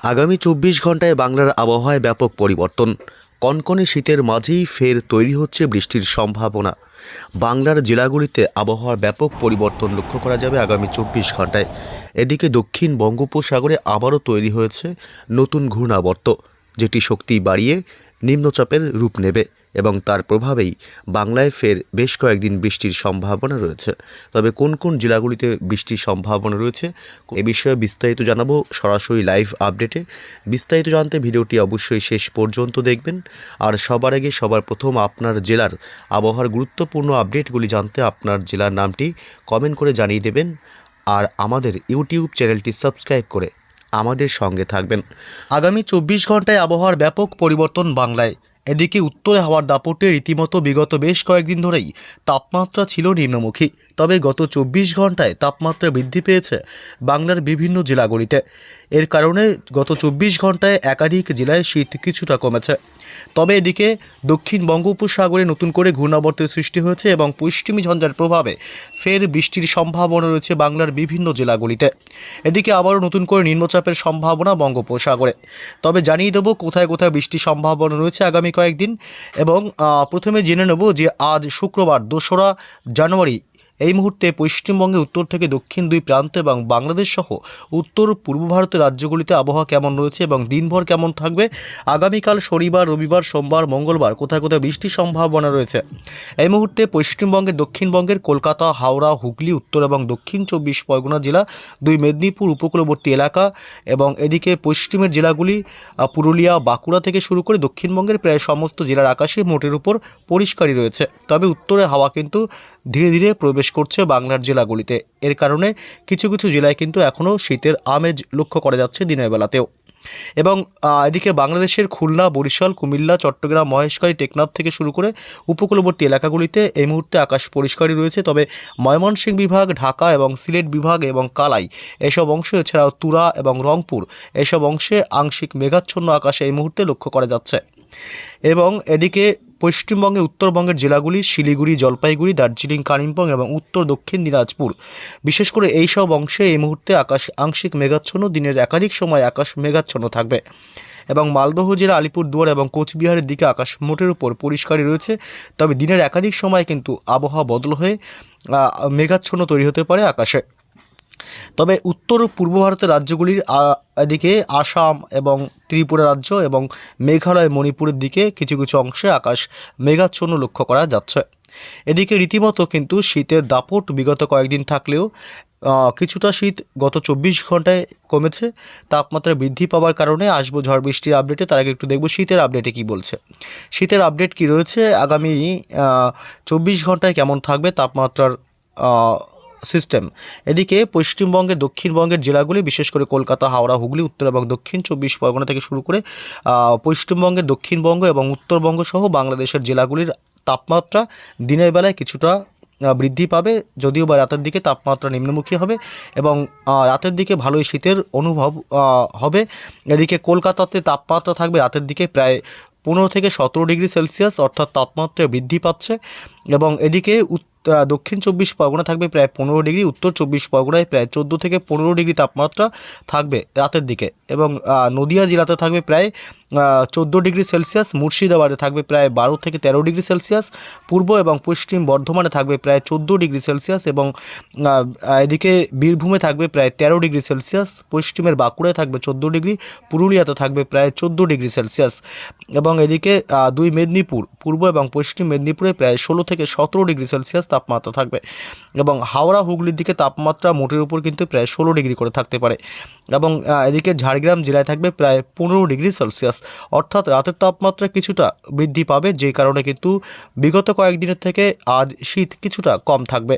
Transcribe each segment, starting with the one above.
আগামী ২৪ ঘন্টায় বাংলার আবহাওয়ায় ব্যাপক পরিবর্তন। কনকনে শীতের মাঝেই ফের তৈরি হচ্ছে বৃষ্টির সম্ভাবনা। বাংলার জেলাগুলিতে আবহাওয়ার ব্যাপক পরিবর্তন লক্ষ্য করা যাবে আগামী ২৪ ঘন্টায়। এদিকে দক্ষিণ বঙ্গোপসাগরে আবারও তৈরি হয়েছে নতুন ঘূর্ণাবর্ত, যেটি শক্তি বাড়িয়ে নিম্নচাপের রূপ নেবে এবং তার প্রভাবেই বাংলায় ফের বেশ কয়েকদিন বৃষ্টির সম্ভাবনা রয়েছে। তবে কোন কোন জেলাগুলিতে বৃষ্টির সম্ভাবনা রয়েছে এ বিষয়ে বিস্তারিত জানাবো সরাসরি লাইভ আপডেটে। বিস্তারিত জানতে ভিডিওটি অবশ্যই শেষ পর্যন্ত দেখবেন। আর সবার আগে সবার প্রথম আপনার জেলার আবহাওয়ার গুরুত্বপূর্ণ আপডেটগুলি জানতে আপনার জেলার নামটি কমেন্ট করে জানিয়ে দেবেন আর আমাদের ইউটিউব চ্যানেলটি সাবস্ক্রাইব করে আমাদের সঙ্গে থাকবেন। আগামী ২৪ ঘন্টায় আবহাওয়ার ব্যাপক পরিবর্তন বাংলায়। এদিকে উত্তরে হাওয়ার দাপটে রীতিমতো বিগত বেশ কয়েকদিন ধরেই তাপমাত্রা ছিল নিম্নমুখী। তবে গত ২৪ ঘন্টায় তাপমাত্রা বৃদ্ধি পেয়েছে বাংলার বিভিন্ন জেলাগুলিতে। এর কারণে গত ২৪ ঘন্টায় একাধিক জেলায় শীত কিছুটা কমেছে। তবে এদিকে দক্ষিণ বঙ্গোপসাগরে নতুন করে ঘূর্ণাবর্তের সৃষ্টি হয়েছে এবং পশ্চিমী ঝঞ্ঝার প্রভাবে ফের বৃষ্টির সম্ভাবনা রয়েছে বাংলার বিভিন্ন জেলাগুলিতে। এদিকে আবারও নতুন করে নিম্নচাপের সম্ভাবনা বঙ্গোপসাগরে। তবে জানিয়ে দেবো কোথায় কোথায় বৃষ্টির সম্ভাবনা রয়েছে আগামী কয়েকদিন। এবং প্রথমে জেনে নেব যে আজ শুক্রবার ২রা জানুয়ারি এই মুহূর্তে পশ্চিমবঙ্গে উত্তর থেকে দক্ষিণ দুই প্রান্ত এবং বাংলাদেশ সহ উত্তর পূর্ব ভারতের রাজ্যগুলিতে আবহাওয়া কেমন রয়েছে এবং দিনভর কেমন থাকবে। আগামীকাল শনিবার, রবিবার, সোমবার, মঙ্গলবার কোথায় কোথায় বৃষ্টির সম্ভাবনা রয়েছে। এই মুহূর্তে পশ্চিমবঙ্গের দক্ষিণবঙ্গের কলকাতা, হাওড়া, হুগলি, উত্তর এবং দক্ষিণ ২৪ পরগনা জেলা, দুই মেদিনীপুর উপকূলবর্তী এলাকা এবং এদিকে পশ্চিমের জেলাগুলি পুরুলিয়া, বাঁকুড়া থেকে শুরু করে দক্ষিণবঙ্গের প্রায় সমস্ত জেলার আকাশে মোটের উপর পরিষ্কারই রয়েছে। তবে উত্তরে হাওয়া কিন্তু ধীরে ধীরে প্রবেশ করছে বাংলার জেলাগুলিতে। এর কারণে কিছু কিছু জেলায় কিন্তু এখনও শীতের আমেজ লক্ষ্য করা যাচ্ছে দিনের বেলাতেও। এবং এদিকে বাংলাদেশের খুলনা, বরিশাল, কুমিল্লা, চট্টগ্রাম, মহেশখালী, টেকনাফ থেকে শুরু করে উপকূলবর্তী এলাকাগুলিতে এই মুহূর্তে আকাশ পরিষ্কারই রয়েছে। তবে ময়মনসিংহ বিভাগ, ঢাকা এবং সিলেট বিভাগ এবং কালাই এসব অংশ, এছাড়াও তুরা এবং রংপুর এসব অংশে আংশিক মেঘাচ্ছন্ন আকাশে এই মুহূর্তে লক্ষ্য করা যাচ্ছে। এবং এদিকে পশ্চিমবঙ্গে উত্তরবঙ্গের জেলাগুলি শিলিগুড়ি, জলপাইগুড়ি, দার্জিলিং, কালিম্পং এবং উত্তর দক্ষিণ দিনাজপুর, বিশেষ করে এই সব অংশে এই মুহূর্তে আকাশ আংশিক মেঘাচ্ছন্ন, দিনের একাধিক সময় আকাশ মেঘাচ্ছন্ন থাকবে। এবং মালদহ জেলা, আলিপুরদুয়ার এবং কোচবিহারের দিকে আকাশ মোটের উপর পরিষ্কারই রয়েছে। তবে দিনের একাধিক সময় কিন্তু আবহাওয়া বদল হয়ে মেঘাচ্ছন্ন তৈরি হতে পারে আকাশে। তবে উত্তর পূর্ব ভারতের রাজ্যগুলির এদিকে আসাম এবং ত্রিপুরা রাজ্য এবং মেঘালয়, মণিপুরের দিকে কিছু কিছু অংশে আকাশ মেঘাচ্ছন্ন লক্ষ্য করা যাচ্ছে। এদিকে রীতিমতো কিন্তু শীতের দাপট বিগত কয়েকদিন থাকলেও কিছুটা শীত গত ২৪ ঘন্টায় কমেছে। তাপমাত্রা বৃদ্ধি পাওয়ার কারণে আসবো ঝড় বৃষ্টির আপডেটে। তার আগে একটু দেখব শীতের আপডেটে কি বলছে। শীতের আপডেট কি রয়েছে আগামী ২৪ ঘন্টায় কেমন থাকবে তাপমাত্রার সিস্টেম। এদিকে পশ্চিমবঙ্গের দক্ষিণবঙ্গের জেলাগুলি, বিশেষ করে কলকাতা, হাওড়া, হুগলি, উত্তর এবং দক্ষিণ ২৪ পরগনা থেকে শুরু করে পশ্চিমবঙ্গের দক্ষিণবঙ্গ এবং উত্তরবঙ্গ সহ বাংলাদেশের জেলাগুলির তাপমাত্রা দিনের বেলায় কিছুটা বৃদ্ধি পাবে, যদিও বা রাতের দিকে তাপমাত্রা নিম্নমুখী হবে এবং রাতের দিকে ভালোই শীতের অনুভব হবে। এদিকে কলকাতাতে তাপমাত্রা থাকবে রাতের দিকে প্রায় ১৫ থেকে ১৭ ডিগ্রি সেলসিয়াস, অর্থাৎ তাপমাত্রা বৃদ্ধি পাচ্ছে। এবং এদিকে দক্ষিণ ২৪ পরগনা থাকবে প্রায় ১৫ ডিগ্রি, উত্তর ২৪ পরগনায় প্রায় ১৪ থেকে ১৫ ডিগ্রি তাপমাত্রা থাকবে রাতের দিকে। এবং নদিয়া জেলাতে থাকবে প্রায় ১৪ ডিগ্রি সেলসিয়াস, মুর্শিদাবাদে থাকবে প্রায় ১২ থেকে ১৩ ডিগ্রি সেলসিয়াস, পূর্ব এবং পশ্চিম বর্ধমানে থাকবে প্রায় ১৪ ডিগ্রি সেলসিয়াস এবং এদিকে বীরভূমে থাকবে প্রায় ১৩ ডিগ্রি সেলসিয়াস, পশ্চিমের বাঁকুড়ায় থাকবে ১৪ ডিগ্রি, পুরুলিয়াতে থাকবে প্রায় ১৪ ডিগ্রি সেলসিয়াস। এবং এদিকে দুই মেদিনীপুর, পূর্ব এবং পশ্চিম মেদিনীপুরে প্রায় ১৬ থেকে ১৭ ডিগ্রি সেলসিয়াস তাপমাত্রা থাকবে। এবং হাওড়া, হুগলির দিকে তাপমাত্রা মোটের উপর কিন্তু প্রায় ১৬ ডিগ্রি করে থাকতে পারে। এবং এদিকে ঝাড়গ্রাম জেলায় থাকবে প্রায় ১৫ ডিগ্রি সেলসিয়াস, অর্থাৎ রাতের তাপমাত্রা কিছুটা বৃদ্ধি পাবে, যে কারণে কিন্তু বিগত কয়েকদিনের থেকে আজ শীত কিছুটা কম থাকবে।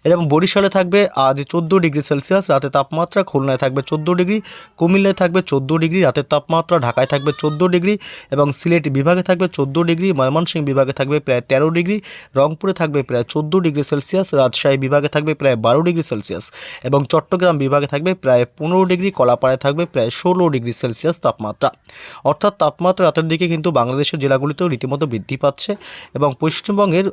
এবং বরিশালে থাকবে আজ ১৪ ডিগ্রি সেলসিয়াস রাতের তাপমাত্রা, খুলনায় থাকবে ১৪ ডিগ্রি, কুমিল্লায় থাকবে ১৪ ডিগ্রি রাতের তাপমাত্রা, ঢাকায় থাকবে ১৪ ডিগ্রি এবং সিলেট বিভাগে থাকবে ১৪ ডিগ্রি, ময়মনসিংহ বিভাগে থাকবে প্রায় ১৩ ডিগ্রি, রংপুরে থাকবে প্রায় ১৪ ডিগ্রি সেলসিয়াস, রাজশাহী বিভাগে থাকবে প্রায় ১২ ডিগ্রি সেলসিয়াস এবং চট্টগ্রাম বিভাগে থাকবে প্রায় ১৫ ডিগ্রি, কলাপাড়ায় থাকবে প্রায় ১৬ ডিগ্রি সেলসিয়াস তাপমাত্রা। অর্থাৎ তাপমাত্রা রাতের দিকে কিন্তু বাংলাদেশের জেলাগুলিতেও রীতিমতো বৃদ্ধি পাচ্ছে। এবং পশ্চিমবঙ্গের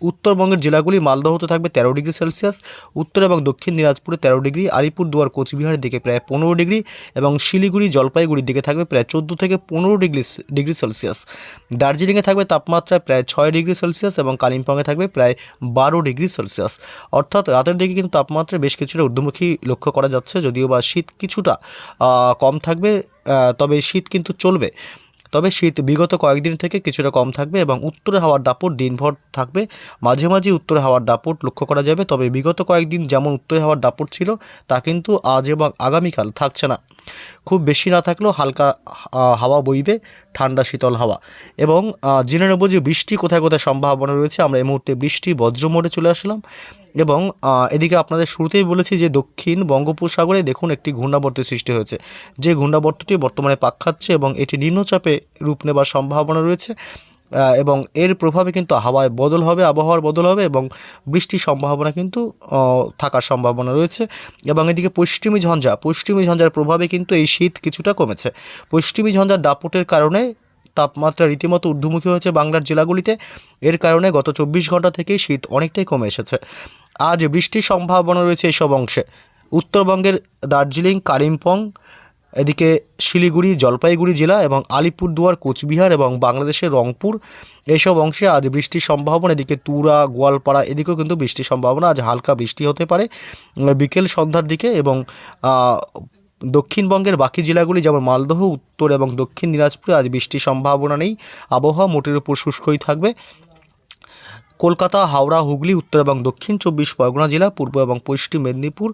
উত্তরবঙ্গের জেলাগুলি মালদহতে থাকবে 13 ডিগ্রি সেলসিয়াস, উত্তর এবং দক্ষিণ দিনাজপুরে 13 ডিগ্রি, আলিপুরদুয়ার কোচবিহারের দিকে প্রায় 15 ডিগ্রি এবং শিলিগুড়ি জলপাইগুড়ির দিকে থাকবে প্রায় 14 থেকে 15 ডিগ্রি সেলসিয়াস। দার্জিলিংয়ে থাকবে তাপমাত্রা প্রায় 6 ডিগ্রি সেলসিয়াস এবং কালিম্পংয়ে থাকবে প্রায় 12 ডিগ্রি সেলসিয়াস। অর্থাৎ রাতের দিকে কিন্তু তাপমাত্রা বেশ কিছুটা ঊর্ধ্বমুখী লক্ষ্য করা যাচ্ছে, যদিও বা শীত কিছুটা কম থাকবে, তবে শীত কিন্তু চলবে। তবে শীত বিগত কয়েকদিন থেকে কিছুটা কম থাকবে এবং উত্তরে হাওয়ার দাপট দিনভর থাকবে, মাঝে মাঝে উত্তরে হাওয়ার দাপট লক্ষ্য করা যাবে। তবে বিগত কয়েকদিন যেমন উত্তরে হাওয়ার দাপট ছিল তা কিন্তু আজ এবং আগামীকাল থাকছে না। খুব বেশি না থাকলেও হালকা হাওয়া বইবে, ঠান্ডা শীতল হাওয়া। এবং জেনে নেব যে বৃষ্টি কোথায় কোথায় সম্ভাবনা রয়েছে। আমরা এই মুহূর্তে বৃষ্টি বজ্র মোডে চলে আসলাম এবং এদিকে আপনাদের শুরুতেই বলেছি যে দক্ষিণ বঙ্গোপসাগরে দেখুন একটি ঘূর্ণাবর্তের সৃষ্টি হয়েছে, যে ঘূর্ণাবর্তটি বর্তমানে পাক খাচ্ছে এবং এটি নিম্নচাপে রূপ নেবার সম্ভাবনা রয়েছে এবং এর প্রভাবে কিন্তু হাওয়ায় বদল হবে, আবহাওয়ার বদল হবে এবং বৃষ্টির সম্ভাবনা কিন্তু থাকার সম্ভাবনা রয়েছে। এবং এদিকে পশ্চিমী ঝঞ্ঝার প্রভাবে কিন্তু এই শীত কিছুটা কমেছে। পশ্চিমী ঝঞ্ঝার দাপটের কারণে তাপমাত্রা রীতিমতো ঊর্ধ্বমুখী হয়েছে বাংলার জেলাগুলিতে। এর কারণে গত 24 ঘন্টা থেকে শীত অনেকটাই কমে এসেছে। আজ বৃষ্টির সম্ভাবনা রয়েছে এইসব অংশে: উত্তরবঙ্গের দার্জিলিং, কালিম্পং, এদিকে শিলিগুড়ি, জলপাইগুড়ি জেলা এবং আলিপুরদুয়ার, কোচবিহার এবং বাংলাদেশের রংপুর, এইসব অংশে আজ বৃষ্টির সম্ভাবনা। এদিকে তুরা, গোয়ালপাড়া এদিকেও কিন্তু বৃষ্টির সম্ভাবনা। আজ হালকা বৃষ্টি হতে পারে বিকেল সন্ধ্যার দিকে। এবং দক্ষিণবঙ্গের বাকি জেলাগুলি যেমন মালদহ, উত্তর এবং দক্ষিণ দিনাজপুরে আজ বৃষ্টির সম্ভাবনা নেই। আবহাওয়া মোটের উপর শুষ্কই থাকবে। কলকাতা, হাওড়া, হুগলি, উত্তর এবং দক্ষিণ 24 পরগনা জেলা, পূর্ব এবং পশ্চিম মেদিনীপুর,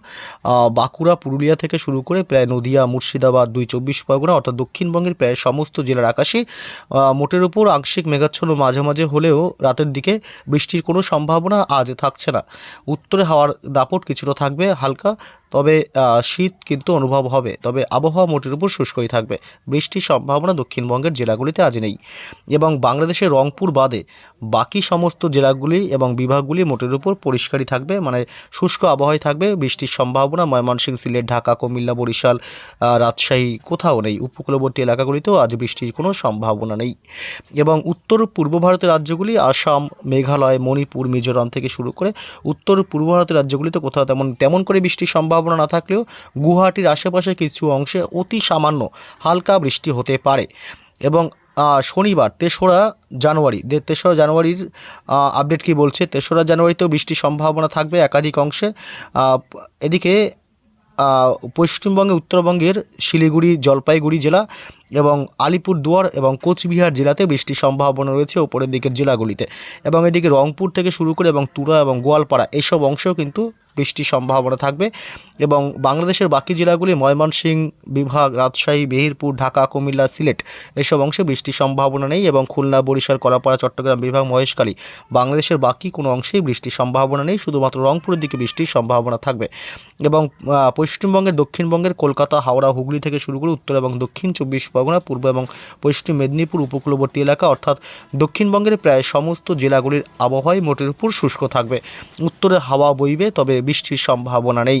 বাঁকুড়া, পুরুলিয়া থেকে শুরু করে প্রায় নদিয়া, মুর্শিদাবাদ 24 পরগনা অর্থাৎ দক্ষিণবঙ্গের প্রায় সমস্ত জেলার আকাশে মোটের উপর আংশিক মেঘাচ্ছন্ন মাঝে মাঝে হলেও রাতের দিকে বৃষ্টির কোনো সম্ভাবনা আজ থাকছে না। উত্তরে হাওয়ার দাপট কিছুটা থাকবে হালকা, তবে শীত কিন্তু অনুভব হবে। তবে আবহাওয়া মোটের উপর শুষ্কই থাকবে। বৃষ্টির সম্ভাবনা দক্ষিণবঙ্গের জেলাগুলিতে আজ নেই। এবং বাংলাদেশের রংপুর বাদে বাকি সমস্ত জেলাগুলি এবং বিভাগগুলি মোটের উপর পরিষ্কারই থাকবে, মানে শুষ্ক আবহাওয়াই থাকবে। বৃষ্টির সম্ভাবনা ময়মনসিংহ, সিলেট, ঢাকা, কুমিল্লা, বরিশাল, রাজশাহী কোথাও নেই। উপকূলবর্তী এলাকাগুলিতেও আজ বৃষ্টির কোনো সম্ভাবনা নেই। এবং উত্তর পূর্ব ভারতের রাজ্যগুলি আসাম, মেঘালয়, মণিপুর, মিজোরাম থেকে শুরু করে উত্তর পূর্ব ভারতের রাজ্যগুলিতে কোথাও তেমন করে বৃষ্টির সম্ভাবনা না থাকলেও গুয়াহাটির আশেপাশে কিছু অংশে অতি সামান্য হালকা বৃষ্টি হতে পারে। এবং শনিবার 3রা জানুয়ারির আপডেট কি বলছে, 3রা জানুয়ারিতেও বৃষ্টির সম্ভাবনা থাকবে একাধিক অংশে। এদিকে পশ্চিমবঙ্গে উত্তরবঙ্গের শিলিগুড়ি, জলপাইগুড়ি জেলা এবং আলিপুরদুয়ার এবং কোচবিহার জেলাতে বৃষ্টির সম্ভাবনা রয়েছে ওপরের দিকের জেলাগুলিতে। এবং এদিকে রংপুর থেকে শুরু করে এবং তুরা এবং গোয়ালপাড়া এইসব অংশেও কিন্তু বৃষ্টির সম্ভাবনা থাকবে। এবং বাংলাদেশের বাকি জেলাগুলি ময়মনসিংহ বিভাগ, রাজশাহী, মেহেরপুর, ঢাকা, কুমিল্লা, সিলেট এসব অংশে বৃষ্টির সম্ভাবনা নেই। এবং খুলনা, বরিশাল, কলাপাড়া, চট্টগ্রাম বিভাগ, মহেশখালী বাংলাদেশের বাকি কোনো অংশেই বৃষ্টির সম্ভাবনা নেই, শুধুমাত্র রংপুরের দিকে বৃষ্টির সম্ভাবনা থাকবে। এবং পশ্চিমবঙ্গের দক্ষিণবঙ্গের কলকাতা, হাওড়া, হুগলি থেকে শুরু করে উত্তর এবং দক্ষিণ 24 পরগনা, পূর্ব এবং পশ্চিম মেদিনীপুর উপকূলবর্তী এলাকা অর্থাৎ দক্ষিণবঙ্গের প্রায় সমস্ত জেলাগুলির আবহাওয়াই মোটের উপর শুষ্ক থাকবে। উত্তরে হাওয়া বইবে, তবে বৃষ্টির সম্ভাবনা নেই।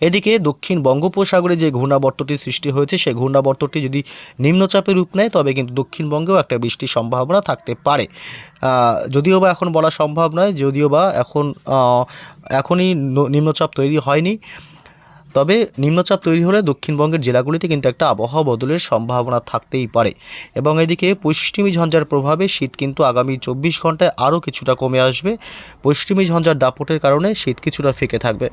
এদিকে দক্ষিণ বঙ্গোপসাগরে যে ঘূর্ণাবর্তটি সৃষ্টি হয়েছে সেই ঘূর্ণাবর্তটি যদি নিম্নচাপে রূপ নেয় তবে কিন্তু দক্ষিণবঙ্গেও একটা বৃষ্টির সম্ভাবনা থাকতে পারে। যদিও বা এখন বলা সম্ভব নয়, যদিও বা এখনই নিম্নচাপ তৈরি হয়নি। তবে নিম্নচাপ তৈরি হলে দক্ষিণবঙ্গের জেলাগুলিতে কিন্তু একটা আবহাওয়া বদলের সম্ভাবনা থাকতেই পারে। এবং এদিকে পশ্চিমী ঝঞ্ঝার প্রভাবে শীত কিন্তু আগামী 24 ঘন্টায় আরও কিছুটা কমে আসবে। পশ্চিমী ঝঞ্ঝার দাপটের কারণে শীত কিছুটা ফিকে থাকবে।